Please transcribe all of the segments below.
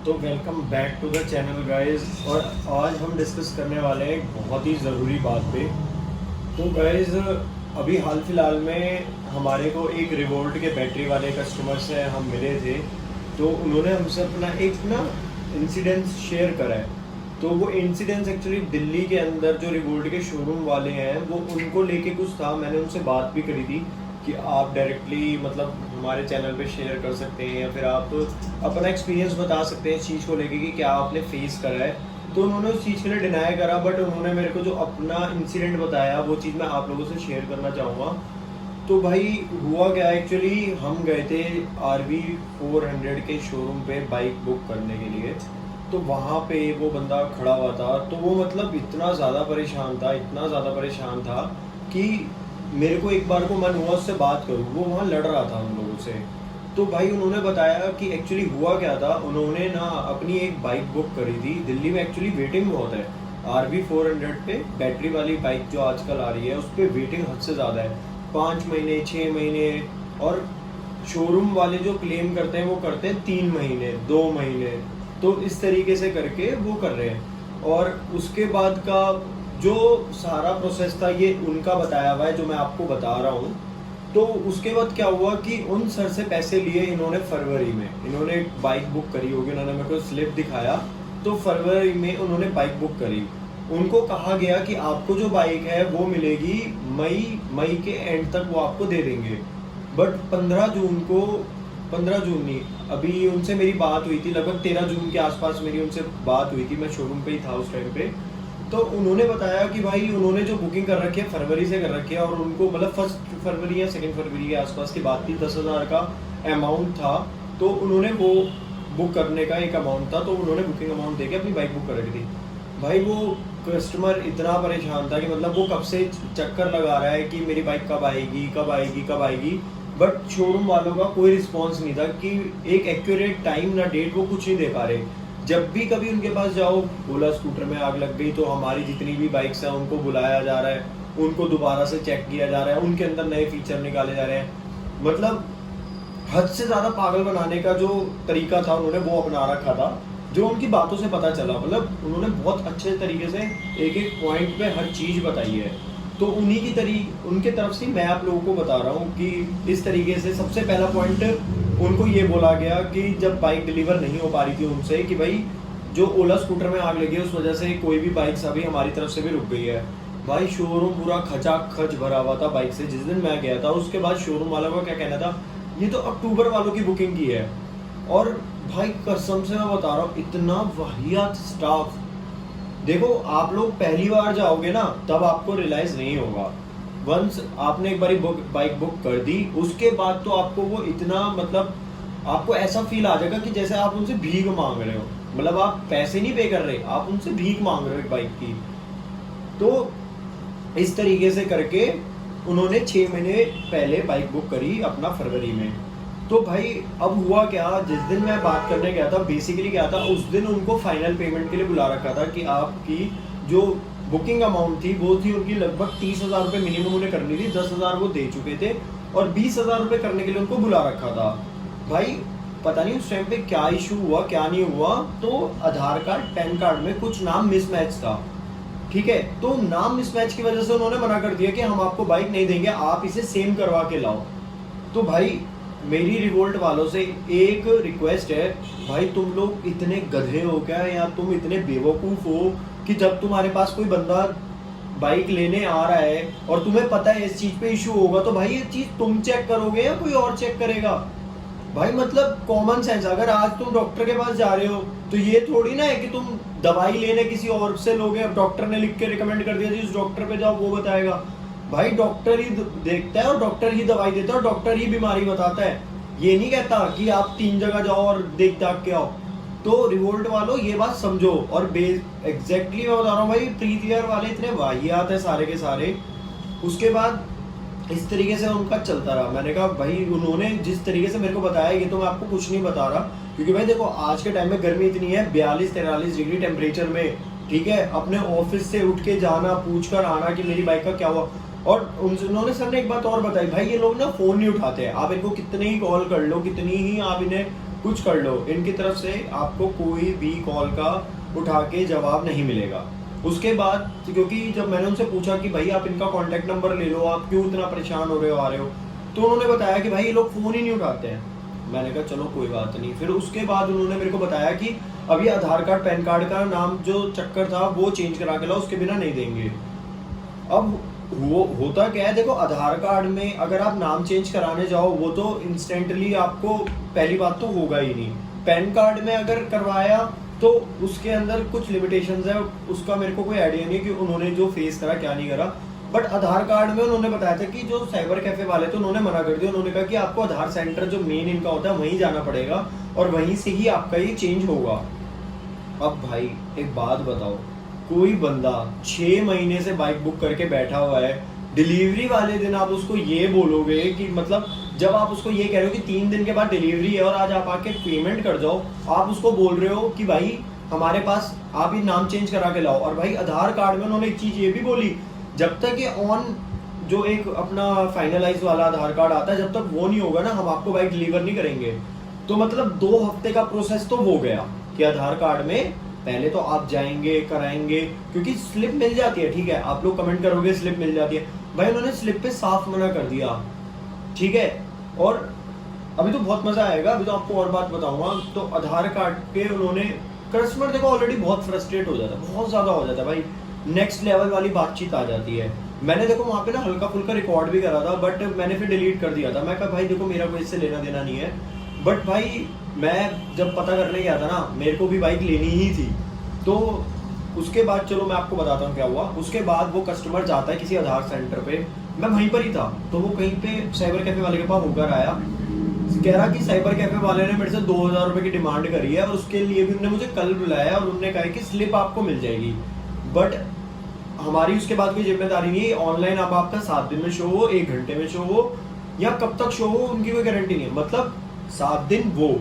तो welcome back to the channel guys. और आज हम डिस्कस करने वाले हैं एक बहुत ही ज़रूरी बात पे। तो गाइस, अभी हाल फिलहाल में हमारे को एक रिवोल्ट के बैटरी वाले कस्टमर से हम मिले थे। तो उन्होंने हमसे अपना एक इंसिडेंस शेयर करा है। तो वो इंसिडेंस एक्चुअली दिल्ली के अंदर जो रिवोल्ट के शोरूम वाले हैं वो उनको लेके कुछ था। मैंने उनसे बात भी करी थी कि आप डायरेक्टली मतलब हमारे चैनल पे शेयर कर सकते हैं या फिर आप अपना एक्सपीरियंस बता सकते हैं इस चीज़ को लेके कि क्या आपने फेस करा है। तो उन्होंने उस चीज़ के लिए डिनाई करा, बट उन्होंने मेरे को जो अपना इंसिडेंट बताया वो चीज़ मैं आप लोगों से शेयर करना चाहूँगा। तो भाई हुआ क्या, एक्चुअली हम गए थे RV400 के शोरूम पे बाइक बुक करने के लिए। तो वहाँ पे वो बंदा खड़ा हुआ था। तो वो मतलब इतना ज़्यादा परेशान था, इतना ज़्यादा परेशान था कि मेरे को एक बार को मन हुआ उससे बात करूँ। वो वहाँ लड़ रहा था उन लोगों से। तो भाई उन्होंने बताया कि एक्चुअली हुआ क्या था। उन्होंने अपनी एक बाइक बुक करी थी। दिल्ली में एक्चुअली वेटिंग बहुत है। RV400 पे बैटरी वाली बाइक जो आजकल आ रही है उस पर वेटिंग हद से ज़्यादा है, 5 महीने 6 महीने। और शोरूम वाले जो क्लेम करते हैं वो करते हैं 3 महीने 2 महीने। तो इस तरीके से करके वो कर रहे हैं। और उसके बाद का जो सारा प्रोसेस था ये उनका बताया हुआ है जो मैं आपको बता रहा हूँ। तो उसके बाद क्या हुआ कि उन सर से पैसे लिए इन्होंने। फरवरी में इन्होंने एक बाइक बुक करी होगी, उन्होंने मेरे को स्लिप दिखाया। तो फरवरी में उन्होंने बाइक बुक करी। उनको कहा गया कि आपको जो बाइक है वो मिलेगी मई के एंड तक, वो आपको दे देंगे। बट 15 जून नहीं, अभी उनसे मेरी बात हुई थी लगभग 13 जून के आसपास मेरी उनसे बात हुई थी। मैं शोरूम पे ही था उस टाइम पे। तो उन्होंने बताया कि भाई उन्होंने जो बुकिंग कर रखी है फरवरी से कर रखी है, और उनको मतलब 1 फरवरी या 2 फरवरी के आसपास की बात थी, 10,000 का अमाउंट था। तो उन्होंने वो बुक करने का एक अमाउंट था, तो उन्होंने बुकिंग अमाउंट देके अपनी बाइक बुक कर रखी थी। भाई वो कस्टमर इतना परेशान था कि मतलब वो कब से चक्कर लगा रहा है कि मेरी बाइक कब आएगी कब आएगी कब आएगी। बट शोरूम वालों का कोई रिस्पॉन्स नहीं था कि एक एक्यूरेट टाइम ना डेट वो कुछ नहीं दे पा रहे। जब भी कभी उनके पास जाओ, ओला स्कूटर में आग लग गई तो हमारी जितनी भी बाइक्स हैं उनको बुलाया जा रहा है, उनको दोबारा से चेक किया जा रहा है, उनके अंदर नए फीचर निकाले जा रहे हैं। मतलब हद से ज़्यादा पागल बनाने का जो तरीका था उन्होंने वो अपना रखा था, जो उनकी बातों से पता चला। मतलब उन्होंने बहुत अच्छे तरीके से एक एक पॉइंट पे हर चीज़ बताई है। तो उनके तरफ से मैं आप लोगों को बता रहा हूँ कि इस तरीके से सबसे पहला पॉइंट उनको ये बोला गया कि जब बाइक डिलीवर नहीं हो पा रही थी उनसे कि भाई जो ओला स्कूटर में आग लगी है उस वजह से कोई भी बाइक्स अभी हमारी तरफ से भी रुक गई है। भाई शोरूम पूरा खचाखच भरा हुआ था बाइक से जिस दिन मैं गया था। उसके बाद शोरूम वालों का क्या कहना था, ये तो अक्टूबर वालों की बुकिंग की है। और भाई कसम से मैं बता रहा हूँ इतना वाहियात स्टाफ। देखो आप लोग पहली बार जाओगे ना तब आपको रियलाइज नहीं होगा। वंस आपने एक बारी बाइक बुक कर दी उसके बाद तो आपको वो इतना मतलब आपको ऐसा फील आ जाएगा कि जैसे आप उनसे भीख मांग रहे हो। मतलब आप पैसे नहीं पे कर रहे, आप उनसे भीख मांग रहे हो एक बाइक की। तो इस तरीके से करके उन्होंने 6 महीने पहले बाइक बुक करी अपना फरवरी में। तो भाई अब हुआ क्या, जिस दिन मैं बात करने गया था बेसिकली क्या था, उस दिन उनको फाइनल पेमेंट के लिए बुला रखा था कि आपकी जो बुकिंग अमाउंट थी वो थी उनकी लगभग 30,000 रुपये मिनिमम उन्हें करनी थी। 10,000 वो दे चुके थे और 20,000 रुपये करने के लिए उनको बुला रखा था। भाई पता नहीं उस टाइम पे क्या इशू हुआ क्या नहीं हुआ, तो आधार कार्ड पैन कार्ड में कुछ नाम मिसमैच था। ठीक है, तो नाम मिसमैच की वजह से उन्होंने मना कर दिया कि हम आपको बाइक नहीं देंगे, आप इसे सेम करवा के लाओ। तो भाई मेरी रिवोल्ट वालों से एक रिक्वेस्ट है, भाई तुम लोग इतने गधे हो क्या या तुम इतने बेवकूफ़ हो कि जब तुम्हारे पास कोई बंदा बाइक लेने आ रहा है और तुम्हें पता है इस चीज़ पे इशू होगा तो भाई ये चीज़ तुम चेक करोगे या कोई और चेक करेगा। भाई मतलब कॉमन सेंस। अगर आज तुम डॉक्टर के पास जा रहे हो तो ये थोड़ी ना है कि तुम दवाई लेने किसी और से लोगे, अब डॉक्टर ने लिख के रिकमेंड कर दिया जी उस डॉक्टर पे जाओ वो बताएगा। भाई डॉक्टर ही देखता है और डॉक्टर ही दवाई देता है और डॉक्टर ही बीमारी बताता है। ये नहीं कहता कि आप 3 जगह जाओ और देख दाख के आओ। तो रिवोल्ट वालों ये बात समझो। और एग्जैक्टली मैं बता रहा हूँ भाई, प्रीति यार वाले इतने वाहियात है सारे के सारे। उसके बाद इस तरीके से उनका चलता रहा। मैंने कहा भाई उन्होंने जिस तरीके से मेरे को बताया ये तो मैं आपको कुछ नहीं बता रहा, क्योंकि भाई देखो आज के टाइम में गर्मी इतनी है 42-43 डिग्री टेम्परेचर में। ठीक है, अपने ऑफिस से उठ के जाना, पूछ कर आना कि मेरी बाइक का क्या हुआ। और उन्होंने सर ने एक बात और बताई, भाई ये लोग ना फोन नहीं उठाते हैं। आप इनको कितने ही कॉल कर लो, कितनी ही आप इन्हें कुछ कर लो, इनकी तरफ से आपको कोई भी कॉल का उठा के जवाब नहीं मिलेगा। उसके बाद क्योंकि जब मैंने उनसे पूछा कि भाई आप इनका कॉन्टैक्ट नंबर ले लो, आप क्यों इतना परेशान हो रहे हो, आ रहे हो, तो उन्होंने बताया कि भाई ये लोग फ़ोन ही नहीं उठाते हैं। मैंने कहा चलो कोई बात नहीं। फिर उसके बाद उन्होंने मेरे को बताया कि अभी आधार कार्ड पैन कार्ड का नाम जो चक्कर था वो चेंज करा के लाओ, उसके बिना नहीं देंगे। अब वो होता क्या है, देखो आधार कार्ड में अगर आप नाम चेंज कराने जाओ वो तो इंस्टेंटली आपको पहली बात तो होगा ही नहीं। पैन कार्ड में अगर करवाया तो उसके अंदर कुछ लिमिटेशंस है, उसका मेरे को कोई आइडिया नहीं कि उन्होंने जो फेस करा क्या नहीं करा। बट आधार कार्ड में उन्होंने बताया था कि जो साइबर कैफे वाले थे उन्होंने मना कर दिया। उन्होंने कहा कि आपको आधार सेंटर जो मेन इनका होता है वहीं जाना पड़ेगा और वहीं से ही आपका ये चेंज होगा। अब भाई एक बात बताओ, कोई बंदा 6 महीने से बाइक बुक करके बैठा हुआ है, डिलीवरी वाले दिन आप उसको ये बोलोगे कि मतलब जब आप उसको ये कह रहे हो कि 3 दिन के बाद डिलीवरी है और आज आप आके पेमेंट कर जाओ, आप उसको बोल रहे हो कि भाई हमारे पास आप ये नाम चेंज करा के लाओ। और भाई आधार कार्ड में उन्होंने एक चीज़ ये भी बोली, जब तक ये ऑन जो एक अपना फाइनलाइज वाला आधार कार्ड आता है जब तक वो नहीं होगा ना हम आपको बाइक डिलीवर नहीं करेंगे। तो मतलब 2 हफ्ते का प्रोसेस तो हो गया कि आधार कार्ड में पहले तो आप जाएंगे कराएंगे, क्योंकि स्लिप मिल जाती है, ठीक है आप लोग कमेंट करोगे स्लिप मिल जाती है, भाई उन्होंने स्लिप पे साफ मना कर दिया, ठीक है। और अभी तो बहुत मजा आएगा, अभी तो आपको और बात बताऊंगा। तो आधार कार्ड पे उन्होंने कस्टमर देखो ऑलरेडी बहुत फ्रस्ट्रेट हो जाता है, बहुत ज्यादा हो जाता है भाई, नेक्स्ट लेवल वाली बातचीत आ जाती है। मैंने देखो वहाँ पे ना हल्का फुल्का रिकॉर्ड भी करा था, बट मैंने फिर डिलीट कर दिया था। मैं कहा भाई देखो मेरा कोई इससे लेना देना नहीं है, बट भाई मैं जब पता करने गया था ना मेरे को भी बाइक लेनी ही थी। तो उसके बाद चलो मैं आपको बताता हूँ क्या हुआ। उसके बाद वो कस्टमर जाता है किसी आधार सेंटर पे, मैं वहीं पर ही था, तो वो कहीं पे साइबर कैफे वाले के पास होकर आया, कह रहा कि साइबर कैफे वाले ने मेरे से 2000 रुपये की डिमांड करी है और उसके लिए भी उन्होंने मुझे कल बुलाया और उन्होंने कहा कि स्लिप आपको मिल जाएगी, बट हमारी उसके बाद कोई जिम्मेदारी नहीं है। ऑनलाइन अब आपका 7 दिन में शो हो, 1 घंटे में शो हो या कब तक शो हो उनकी कोई गारंटी नहीं है, मतलब 7 दिन वो,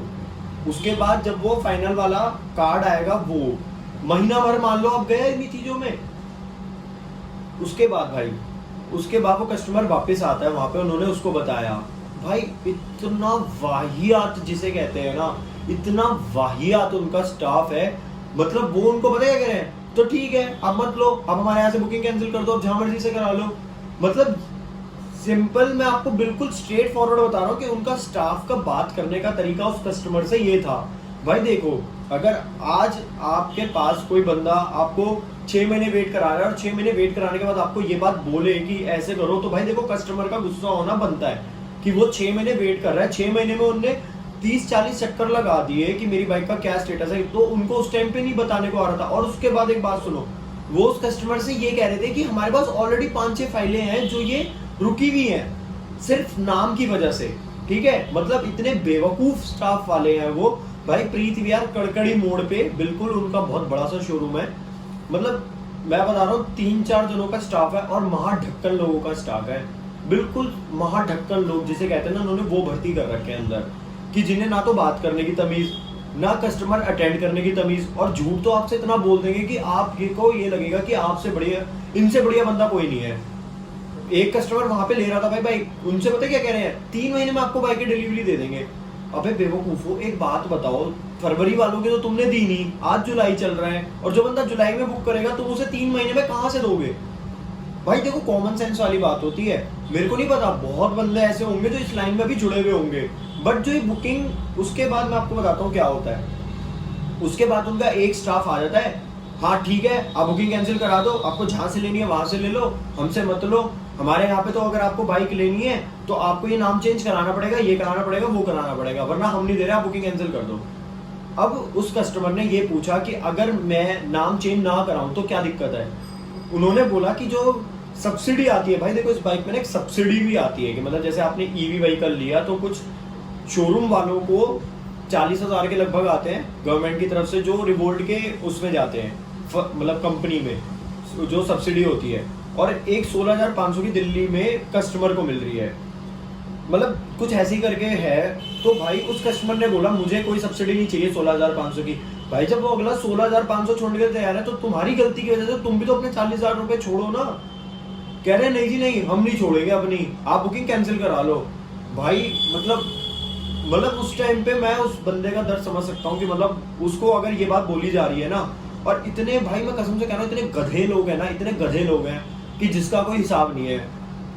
उसके बाद जब वो फाइनल वाला कार्ड आएगा वो महीना भर मान लो आप गए इन्हीं चीजों में। उसके बाद भाई उसके बाद वो कस्टमर वापस आता है, वहां पे उन्होंने उसको बताया, भाई इतना वाहियात जिसे कहते हैं ना, इतना वाहियात उनका स्टाफ है, मतलब वो उनको पता है क्या कह रहे हैं, तो ठीक है अब मत लो, अब हमारे यहाँ से बुकिंग कैंसिल कर दो, अब जहां मर्जी से करा लो। मतलब सिंपल, मैं आपको बिल्कुल स्ट्रेट फॉरवर्ड बता रहा हूँ कि उनका स्टाफ का बात करने का तरीका उस कस्टमर से ये था, भाई देखो अगर आज आपके पास कोई बंदा आपको 6 महीने वेट करा रहा है और 6 महीने वेट कराने के बाद आपको ये बात बोले कि ऐसे करो, तो भाई देखो कस्टमर का गुस्सा होना बनता है कि वो 6 महीने वेट कर रहा है, 6 महीने में उनने 30-40 चक्कर लगा दिए कि मेरी बाइक का क्या स्टेटस है, तो उनको उस टाइम पे नहीं बताने को आ रहा था। और उसके बाद एक बात सुनो, वो उस कस्टमर से ये कह रहे थे कि हमारे पास ऑलरेडी 5-6 फाइलें हैं जो ये रुकी हुई हैं सिर्फ नाम की वजह से, ठीक है। मतलब इतने बेवकूफ स्टाफ वाले हैं वो। भाई प्रीत विहार कड़कड़ी मोड़ पे बिल्कुल उनका बहुत बड़ा सा शोरूम है, मतलब मैं बता रहा हूँ 3-4 जनों का स्टाफ है और महाढक्कन लोगों का स्टाफ है, बिल्कुल महाढक्कन लोग जिसे कहते हैं ना, उन्होंने वो भर्ती कर रखे हैं अंदर कि जिन्हें ना तो बात करने की तमीज, ना कस्टमर अटेंड करने की तमीज, और झूठ तो आपसे इतना बोल देंगे कि आपको ये लगेगा कि आपसे बढ़िया, इनसे बढ़िया बंदा कोई नहीं है। एक कस्टमर वहां पे ले रहा था भाई बाइक, उनसे पता क्या कह रहे हैं, 3 महीने में आपको बाइक की डिलीवरी दे देंगे। अबे बेवकूफो, एक बात बताओ, फरवरी वालों की तो तुमने दी नहीं, आज जुलाई चल रहा है और जो बंदा जुलाई में बुक करेगा तुम उसे 3 महीने में कहां से दोगे। भाई देखो कॉमन सेंस वाली बात होती है, मेरे को नहीं पता, बहुत बंदे ऐसे होंगे जो इस लाइन में भी जुड़े हुए होंगे, बट जो ये बुकिंग, उसके बाद मैं आपको बताता हूँ क्या होता है। उसके बाद उनका एक स्टाफ आ जाता है, हाँ ठीक है आप बुकिंग कैंसिल करा दो, आपको जहां से लेनी है वहां से ले लो, हमसे मत लो, हमारे यहाँ पे तो अगर आपको बाइक लेनी है तो आपको ये नाम चेंज कराना पड़ेगा, ये कराना पड़ेगा, वो कराना पड़ेगा, वरना हम नहीं दे रहे, आप बुकिंग कैंसिल कर दो। अब उस कस्टमर ने ये पूछा कि अगर मैं नाम चेंज ना कराऊं तो क्या दिक्कत है। उन्होंने बोला कि जो सब्सिडी आती है, भाई देखो इस बाइक में ना एक सब्सिडी भी आती है कि मतलब जैसे आपने ईवी व्हीकल लिया तो कुछ शोरूम वालों को 40,000 के लगभग आते हैं गवर्नमेंट की तरफ से, जो रिवोल्ट के उसमें जाते हैं, मतलब कंपनी में जो सब्सिडी होती है, और एक 16,500 की दिल्ली में कस्टमर को मिल रही है, मतलब कुछ ऐसी करके है। तो भाई उस कस्टमर ने बोला मुझे कोई सब्सिडी नहीं चाहिए 16,500 की। भाई जब वो अगला 16,500 छोड़ने के तैयार है तो तुम्हारी गलती की वजह से तुम भी तो अपने 40,000 रुपए छोड़ो ना। कह रहे नहीं जी नहीं, हम नहीं छोड़ेंगे अपनी, आप बुकिंग कैंसिल करा लो। भाई मतलब मतलब उस टाइम पे मैं उस बंदे का दर्द समझ सकता हूँ कि मतलब उसको अगर ये बात बोली जा रही है ना, और इतने भाई मैं कसम से कह रहा हूँ इतने गधे लोग हैं ना, इतने गधे लोग हैं कि जिसका कोई हिसाब नहीं है।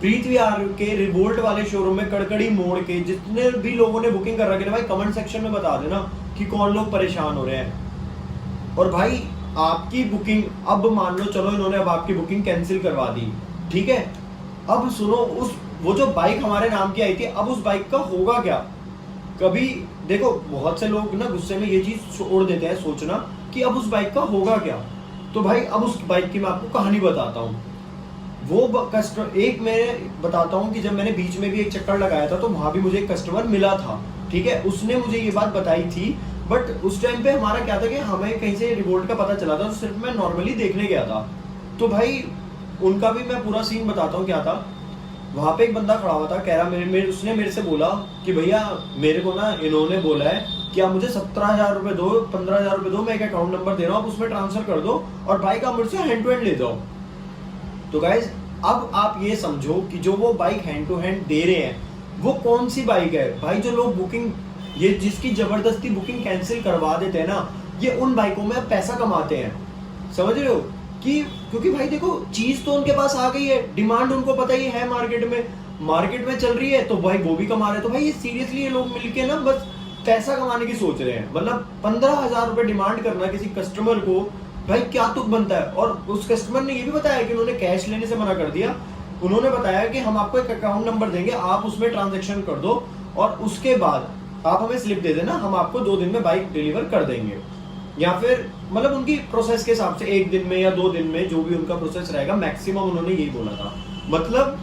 प्रीत विहार के रिवोल्ट वाले शोरूम में कड़कड़ी मोड़ के जितने भी लोगों ने बुकिंग कर रखी है भाई, कमेंट सेक्शन में बता देना कि कौन लोग परेशान हो रहे हैं। और भाई आपकी बुकिंग, अब मान लो चलो इन्होंने अब आपकी बुकिंग कैंसिल करवा दी, ठीक है, अब सुनो, उस वो जो बाइक हमारे नाम की आई थी, अब उस बाइक का होगा क्या? कभी देखो बहुत से लोग ना गुस्से में ये चीज छोड़ देते हैं सोचना कि अब उस बाइक का होगा क्या। तो भाई अब उस बाइक की मैं आपको कहानी बताता हूँ। वो कस्टमर, एक मैं बताता हूँ कि जब मैंने बीच में भी एक चक्कर लगाया था तो वहां भी मुझे एक कस्टमर मिला था, ठीक है, उसने मुझे ये बात बताई थी। बट उस टाइम पे हमारा क्या था कि हमें कहीं से रिवोल्ट का पता चला था, तो सिर्फ मैं नॉर्मली देखने गया था। तो भाई उनका भी मैं पूरा सीन बताता हूँ क्या था। वहां पे एक बंदा खड़ा हुआ था, कह रहा उसने मेरे से बोला कि भैया मेरे को ना इन्होंने बोला है कि आप मुझे 17,000 रुपए दो, 15,000 रुपए दो, मैं एक अकाउंट नंबर दे रहा हूँ, आप उसमें ट्रांसफर कर दो और बाइक आप मुझसे हैंड टू हैंड ले जाओ। तो गाइज अब आप ये समझो कि जो वो बाइक हैंड टू हैंड दे रहे हैं वो कौन सी बाइक है भाई। जो लोग बुकिंग, ये जिसकी जबरदस्ती बुकिंग कैंसिल करवा देते हैं ना, ये उन बाइकों में पैसा कमाते हैं, समझ रहे हो? कि क्योंकि भाई देखो चीज तो उनके पास आ गई है, डिमांड उनको पता ही है, मार्केट में चल रही है, तो भाई वो भी कमा रहे हैं। तो भाई ये सीरियसली ये लोग मिलके ना बस पैसा कमाने की सोच रहे हैं। मतलब 15,000 रुपए डिमांड करना किसी कस्टमर को, भाई क्या तुक बनता है। और उस कस्टमर ने ये भी बताया कि उन्होंने कैश लेने से मना कर दिया। उन्होंने बताया कि हम आपको एक अकाउंट नंबर देंगे, आप उसमें ट्रांजेक्शन कर दो और उसके बाद आप हमें स्लिप दे देना, हम आपको 2 दिन में बाइक डिलीवर कर देंगे। या फिर मतलब उनकी प्रोसेस के हिसाब से 1 दिन में या 2 दिन में जो भी उनका प्रोसेस रहेगा, मैक्सिमम उन्होंने यही बोला था। मतलब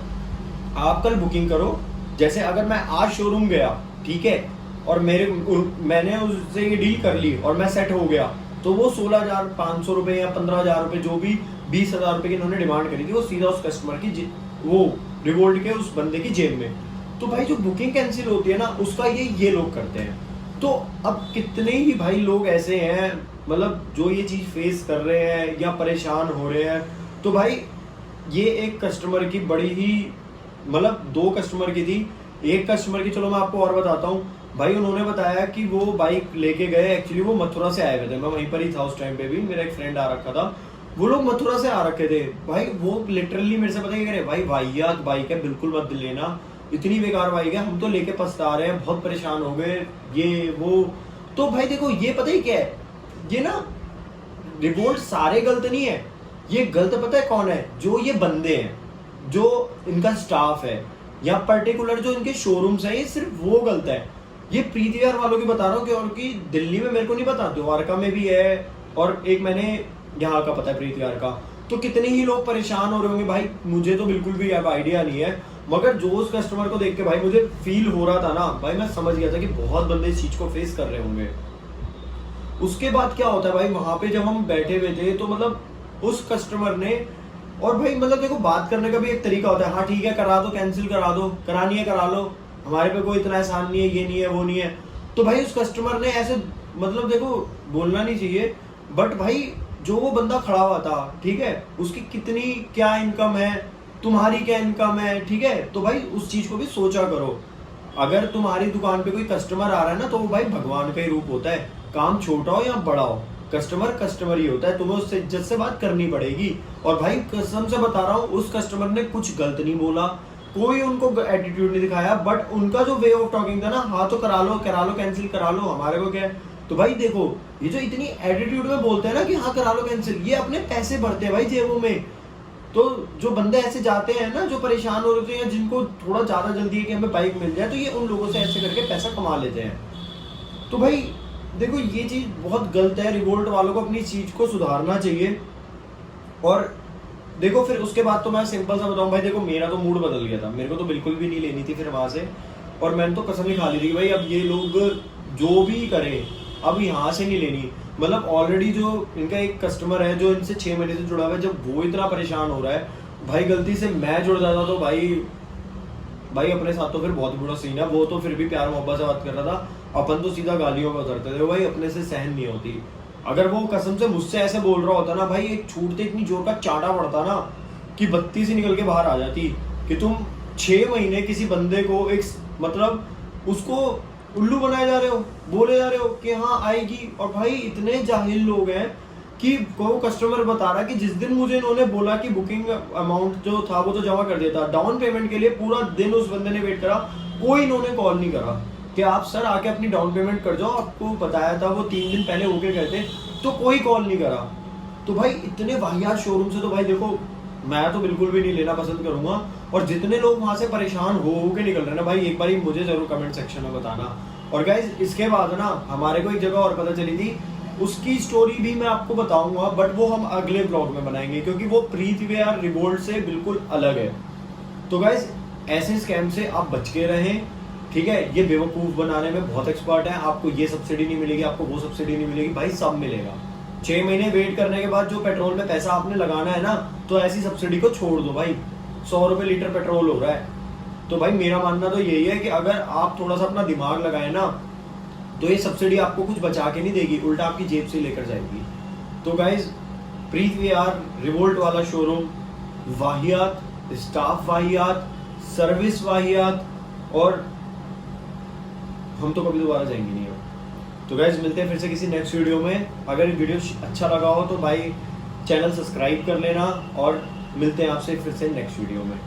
आप कल बुकिंग करो, जैसे अगर मैं आज शोरूम गया, ठीक है, और मैंने उससे ये डील कर ली और मैं सेट हो गया, तो वो 16,500 रुपए या 15,000 रुपए जो भी 20,000 रुपए की इन्होंने डिमांड करी थी, वो सीधा उस कस्टमर की वो रिवोल्ट के उस बंदे की जेब में। तो भाई जो बुकिंग कैंसिल होती है ना, उसका ये लोग करते हैं। तो अब कितने ही भाई लोग ऐसे हैं मतलब जो ये चीज फेस कर रहे हैं या परेशान हो रहे हैं। तो भाई ये एक कस्टमर की बड़ी ही, मतलब 2 कस्टमर की थी। एक कस्टमर की चलो मैं आपको और बताता हूँ। भाई उन्होंने बताया कि वो बाइक लेके गए, एक्चुअली वो मथुरा से आए हुए थे, मैं वहीं पर ही था उस टाइम पे भी, मेरा एक फ्रेंड आ रखा था, वो लोग मथुरा से आ रखे थे। भाई वो लिटरली मेरे से पता क्या करे, भाई वाहियात बाइक है, बिल्कुल मत लेना, इतनी बेकार बाइक है, हम तो लेके पछता रहे हैं, बहुत परेशान हो गए, ये वो। तो भाई देखो ये पता ही क्या है, ये ना रिवोल्ट सारे गलत नहीं है, ये गलत पता है कौन है, जो ये बंदे हैं, जो इनका स्टाफ है, या पर्टिकुलर जो इनके शोरूम्स हैं, ये सिर्फ वो गलत है। ये प्रीत विहार वालों की बता रहा हूँ क्योंकि दिल्ली में मेरे को नहीं पता, द्वारका में भी है और एक मैंने यहाँ का पता है प्रीत विहार का। तो कितने ही लोग परेशान हो रहे होंगे भाई, मुझे तो बिल्कुल भी आइडिया नहीं है, मगर जो उस कस्टमर को देख के भाई मुझे फील हो रहा था ना भाई, मैं समझ गया था कि बहुत बंदे इस चीज को फेस कर रहे होंगे। उसके बाद क्या होता है भाई, वहां पे जब हम बैठे हुए थे तो मतलब उस कस्टमर ने, और भाई मतलब देखो बात करने का भी एक तरीका होता है, हाँ ठीक है करा दो, कैंसिल करा दो, करानी है करा लो, हमारे पे कोई इतना एहसान नहीं है, ये नहीं है वो नहीं है। तो भाई उस कस्टमर ने ऐसे, मतलब देखो बोलना नहीं चाहिए, बट भाई जो वो बंदा खड़ा हुआ था, ठीक है, उसकी कितनी क्या इनकम है, तुम्हारी क्या इनकम है, ठीक है, तो भाई उस चीज को भी सोचा करो। अगर तुम्हारी दुकान पे कोई कस्टमर आ रहा है ना, तो वो भाई भगवान का ही रूप होता है, काम छोटा हो या बड़ा हो, कस्टमर कस्टमर ही होता है, तुम्हें उससे इज्जत से बात करनी पड़ेगी। और भाई कसम से बता रहा हूँ, उस कस्टमर ने कुछ गलत नहीं बोला, कोई उनको एटीट्यूड नहीं दिखाया, बट उनका जो वे ऑफ टॉकिंग था ना, हाँ तो करा लो कैंसिल करा लो, हमारे को क्या है। तो भाई देखो ये जो इतनी एटीट्यूड में बोलते हैं ना कि हाँ करा लो कैंसिल, ये अपने पैसे भरते हैं भाई जेबों में। तो जो बंदे ऐसे जाते हैं ना, जो परेशान हो रहे हैं, जिनको थोड़ा ज्यादा जल्दी है कि हमें बाइक मिल जाए, तो ये उन लोगों से ऐसे करके पैसा कमा लेते हैं। तो भाई देखो ये चीज बहुत गलत है, रिवोल्ट वालों को अपनी चीज को सुधारना चाहिए। और देखो फिर उसके बाद तो मैं सिंपल सा बताऊं भाई, देखो मेरा तो मूड बदल गया था, मेरे को तो बिल्कुल भी नहीं लेनी थी फिर वहां से, और मैंने तो कसम ही खा ली थी भाई अब ये लोग जो भी करें अब यहाँ से नहीं लेनी। मतलब ऑलरेडी जो इनका एक कस्टमर है जो इनसे 6 महीने से जुड़ा हुआ है, जब वो इतना परेशान हो रहा है, भाई गलती से मैं जुड़ जाता तो भाई अपने साथ तो फिर बहुत बुरा सीन है। वो तो फिर भी प्यार मोहब्बत से बात कर रहा था, अपन तो सीधा गालियों में उतरते थे, भाई अपने से सहन नहीं होती। अगर वो कसम से मुझसे ऐसे बोल रहा होता ना भाई, एक छूटते इतनी जोर का चाटा पड़ता ना कि बत्ती से निकल के बाहर आ जाती। कि तुम 6 महीने किसी बंदे को एक मतलब उसको उल्लू बनाए जा रहे हो, बोले जा रहे हो कि हाँ आएगी। और भाई इतने जाहिल लोग हैं कि को कस्टमर बता रहा कि जिस दिन मुझे इन्होंने बोला कि बुकिंग अमाउंट जो था वो तो जमा कर दिया था, डाउन पेमेंट के लिए पूरा दिन उस बंदे ने वेट करा, कोई इन्होंने कॉल नहीं करा कि आप सर आके अपनी डाउन पेमेंट कर जाओ, आपको बताया था वो 3 दिन पहले होके गए थे, तो कोई कॉल नहीं करा। तो भाई इतने वाहियात शोरूम से तो भाई देखो मैं तो बिल्कुल भी नहीं लेना पसंद करूंगा। और जितने लोग वहां से परेशान हो के निकल रहे हैं ना भाई, एक बार मुझे जरूर कमेंट सेक्शन में बताना। और गाइज इसके बाद ना हमारे को एक जगह और पता चली थी, उसकी स्टोरी भी मैं आपको बताऊंगा, बट वो हम अगले ब्लॉग में बनाएंगे क्योंकि वो प्रीत वेयर रिवोल्ट से बिल्कुल अलग है। तो गाइज ऐसे स्कैम से आप बच के रहें, ठीक है। ये बेवकूफ बनाने में बहुत एक्सपर्ट है, आपको ये सब्सिडी नहीं मिलेगी, आपको वो सब्सिडी नहीं मिलेगी, भाई सब मिलेगा। 6 महीने वेट करने के बाद जो पेट्रोल में पैसा आपने लगाना है ना, तो ऐसी सब्सिडी को छोड़ दो भाई। 100 रुपए लीटर पेट्रोल हो रहा है, तो भाई मेरा मानना तो यही है कि अगर आप थोड़ा सा अपना दिमाग लगाए ना, तो ये सब्सिडी आपको कुछ बचा के नहीं देगी, उल्टा आपकी जेब से लेकर जाएगी। तो गाइज प्रीत वेयर रिवोल्ट वाला शोरूम वाहियात, स्टाफ वाहियात, सर्विस वाहियात, और हम तो कभी दोबारा जाएंगे नहीं अब। तो गाइज मिलते हैं फिर से किसी नेक्स्ट वीडियो में। अगर ये वीडियो अच्छा लगा हो तो भाई चैनल सब्सक्राइब कर लेना, और मिलते हैं आपसे फिर से नेक्स्ट वीडियो में।